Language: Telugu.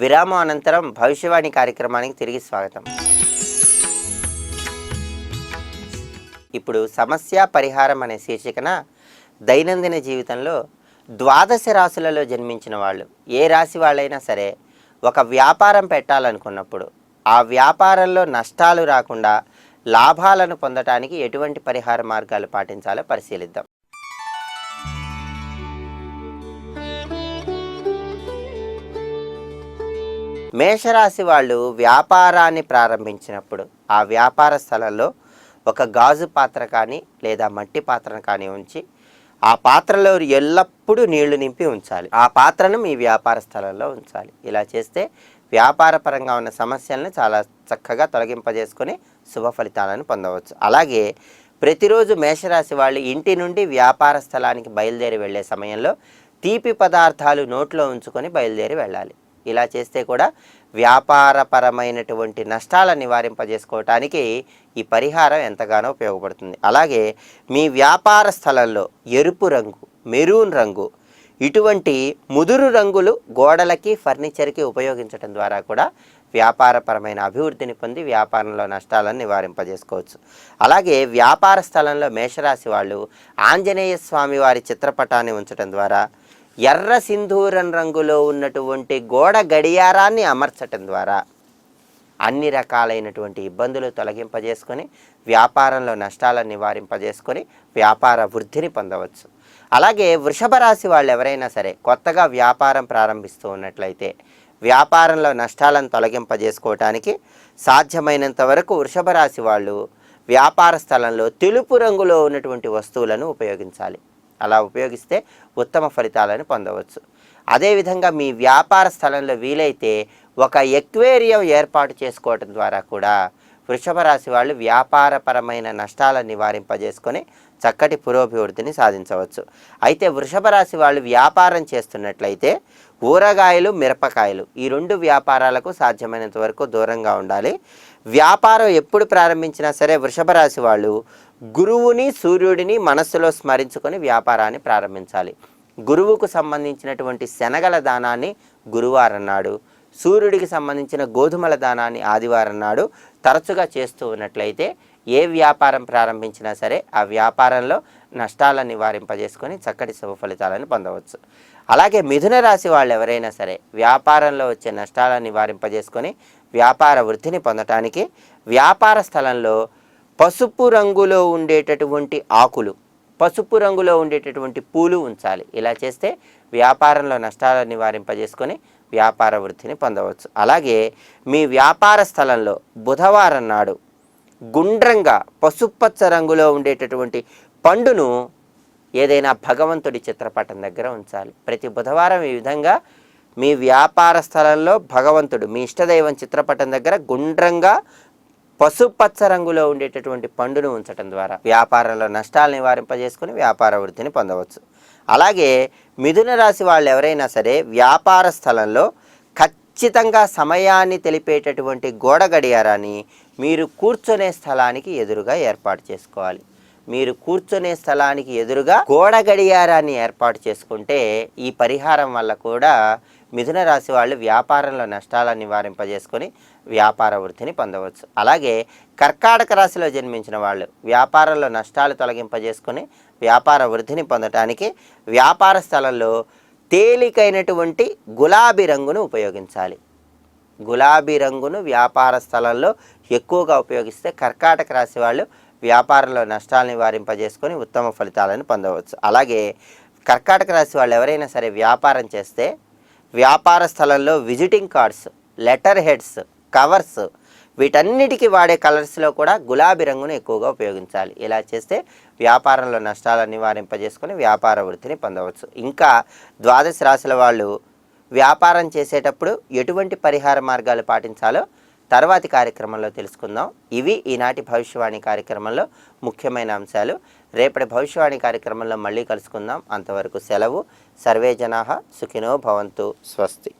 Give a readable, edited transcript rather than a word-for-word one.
విరామం అనంతరం భవిష్యవాణి కార్యక్రమానికి తిరిగి స్వాగతం. ఇప్పుడు సమస్య పరిహారం అనే శీర్షికన దైనందిన జీవితంలో ద్వాదశ రాశులలో జన్మించిన వాళ్ళు, ఏ రాశి వాళ్ళైనా సరే ఒక వ్యాపారం పెట్టాలనుకున్నప్పుడు ఆ వ్యాపారంలో నష్టాలు రాకుండా లాభాలను పొందటానికి ఎటువంటి పరిహార మార్గాలు పాటించాలో పరిశీలిద్దాం. మేషరాశి వాళ్ళు వ్యాపారాన్ని ప్రారంభించినప్పుడు ఆ వ్యాపార స్థలంలో ఒక గాజు పాత్ర కానీ లేదా మట్టి పాత్రను కానీ ఉంచి ఆ పాత్రలో ఎల్లప్పుడూ నీళ్లు నింపి ఉంచాలి. ఆ పాత్రను మీ వ్యాపార స్థలంలో ఉంచాలి. ఇలా చేస్తే వ్యాపార పరంగా ఉన్న సమస్యలను చాలా చక్కగా తొలగింపజేసుకొని శుభ ఫలితాలను పొందవచ్చు. అలాగే ప్రతిరోజు మేషరాశి వాళ్ళు ఇంటి నుండి వ్యాపార స్థలానికి బయలుదేరి వెళ్ళే సమయంలో తీపి పదార్థాలు నోట్లో ఉంచుకొని బయలుదేరి వెళ్ళాలి. ఇలా చేస్తే కూడా వ్యాపారపరమైనటువంటి నష్టాలను నివారింపజేసుకోవటానికి ఈ పరిహారం ఎంతగానో ఉపయోగపడుతుంది. అలాగే మీ వ్యాపార స్థలంలో ఎరుపు రంగు, మెరూన్ రంగు ఇటువంటి ముదురు రంగులు గోడలకి ఫర్నిచర్కి ఉపయోగించడం ద్వారా కూడా వ్యాపారపరమైన అభివృద్ధిని పొంది వ్యాపారంలో నష్టాలను నివారింపజేసుకోవచ్చు. అలాగే వ్యాపార స్థలంలో మేషరాశి వాళ్ళు ఆంజనేయ స్వామి వారి చిత్రపటాన్ని ఉంచడం ద్వారా, ఎర్ర సింధూరం రంగులో ఉన్నటువంటి గోడ గడియారాన్ని అమర్చటం ద్వారా అన్ని రకాలైనటువంటి ఇబ్బందులు తొలగింపజేసుకొని వ్యాపారంలో నష్టాలను నివారింపజేసుకొని వ్యాపార వృద్ధిని పొందవచ్చు. అలాగే వృషభ రాశి వాళ్ళు ఎవరైనా సరే కొత్తగా వ్యాపారం ప్రారంభిస్తూ ఉన్నట్లయితే వ్యాపారంలో నష్టాలను తొలగింపజేసుకోవటానికి సాధ్యమైనంత వరకు వృషభ రాశి వాళ్ళు వ్యాపార స్థలంలో తెలుపు రంగులో ఉన్నటువంటి వస్తువులను ఉపయోగించాలి. అలా ఉపయోగిస్తే ఉత్తమ ఫలితాలను పొందవచ్చు. అదేవిధంగా మీ వ్యాపార స్థలంలో వీలైతే ఒక ఎక్వేరియం ఏర్పాటు చేసుకోవటం ద్వారా కూడా వృషభ రాశి వాళ్ళు వ్యాపారపరమైన నష్టాలను నివారింపజేసుకొని చక్కటి పురోభివృద్ధిని సాధించవచ్చు. అయితే వృషభ రాశి వాళ్ళు వ్యాపారం చేస్తున్నట్లయితే ఊరగాయలు, మిరపకాయలు ఈ రెండు వ్యాపారాలకు సాధ్యమైనంత వరకు దూరంగా ఉండాలి. వ్యాపారం ఎప్పుడు ప్రారంభించినా సరే వృషభ రాశి వాళ్ళు గురువుని, సూర్యుడిని మనస్సులో స్మరించుకొని వ్యాపారాన్ని ప్రారంభించాలి. గురువుకు సంబంధించినటువంటి శనగల దానాన్ని గురువారం నాడు, సూర్యుడికి సంబంధించిన గోధుమల దానాన్ని ఆదివారం నాడు తరచుగా చేస్తూ ఉన్నట్లయితే ఏ వ్యాపారం ప్రారంభించినా సరే ఆ వ్యాపారంలో నష్టాలను నివారింపజేసుకొని చక్కటి శుభ ఫలితాలను పొందవచ్చు. అలాగే మిథున రాశి వాళ్ళు ఎవరైనా సరే వ్యాపారంలో వచ్చే నష్టాలను నివారింపజేసుకొని వ్యాపార వృద్ధిని పొందటానికి వ్యాపార స్థలంలో పసుపు రంగులో ఉండేటటువంటి ఆకులు, పసుపు రంగులో ఉండేటటువంటి పూలు ఉంచాలి. ఇలా చేస్తే వ్యాపారంలో నష్టాలను నివారింపజేసుకొని వ్యాపార వృద్ధిని పొందవచ్చు. అలాగే మీ వ్యాపార స్థలంలో బుధవారం నాడు గుండ్రంగా పసుపచ్చ రంగులో ఉండేటటువంటి పండును ఏదైనా భగవంతుడి చిత్రపటం దగ్గర ఉంచాలి. ప్రతి బుధవారం ఈ విధంగా మీ వ్యాపార స్థలంలో భగవంతుడు, మీ ఇష్టదైవం చిత్రపటం దగ్గర గుండ్రంగా పసుపచ్చ రంగులో ఉండేటటువంటి పండును ఉంచడం ద్వారా వ్యాపారంలో నష్టాలు నివారింపజేసుకుని వ్యాపార వృద్ధిని పొందవచ్చు. అలాగే మిథున రాశి వాళ్ళు ఎవరైనా సరే వ్యాపార స్థలంలో ఖచ్చితంగా సమయాన్ని తెలిపేటటువంటి గోడ గడియారాన్ని మీరు కూర్చునే స్థలానికి ఎదురుగా ఏర్పాటు చేసుకోవాలి. మీరు కూర్చునే స్థలానికి ఎదురుగా గోడ గడియారాన్ని ఏర్పాటు చేసుకుంటే ఈ పరిహారం వల్ల కూడా మిథున రాశి వాళ్ళు వ్యాపారంలో నష్టాలను నివారింపజేసుకొని వ్యాపార వృద్ధిని పొందవచ్చు. అలాగే కర్కాటక రాశిలో జన్మించిన వాళ్ళు వ్యాపారంలో నష్టాలు తొలగింపజేసుకొని వ్యాపార వృద్ధిని పొందటానికి వ్యాపార స్థలంలో తేలికైనటువంటి గులాబీ రంగును ఉపయోగించాలి. గులాబీ రంగును వ్యాపార స్థలంలో ఎక్కువగా ఉపయోగిస్తే కర్కాటక రాశి వాళ్ళు వ్యాపారంలో నష్టాలు నివారింపజేసుకొని ఉత్తమ ఫలితాలను పొందవచ్చు. అలాగే కర్కాటక రాశి వాళ్ళు ఎవరైనా సరే వ్యాపారం చేస్తే వ్యాపార స్థలంలో visiting cards, letter heads, covers వీటన్నిటికీ వాడే కలర్స్లో కూడా గులాబీ రంగును ఎక్కువగా ఉపయోగించాలి. ఇలా చేస్తే వ్యాపారంలో నష్టాలను నివారింపజేసుకొని వ్యాపార వృద్ధిని పొందవచ్చు. ఇంకా ద్వాదశ రాశుల వాళ్ళు వ్యాపారం చేసేటప్పుడు ఎటువంటి పరిహార మార్గాలు పాటించాలో తర్వాతి కార్యక్రమంలో తెలుసుకుందాం. ఇవి ఈనాటి భవిష్యవాణి కార్యక్రమంలో ముఖ్యమైన అంశాలు. రేపటి భవిష్యవాణి కార్యక్రమంలో మళ్ళీ కలుసుకుందాం. అంతవరకు సెలవు. సర్వే జనాః సుఖినో భవంతు. స్వస్తి.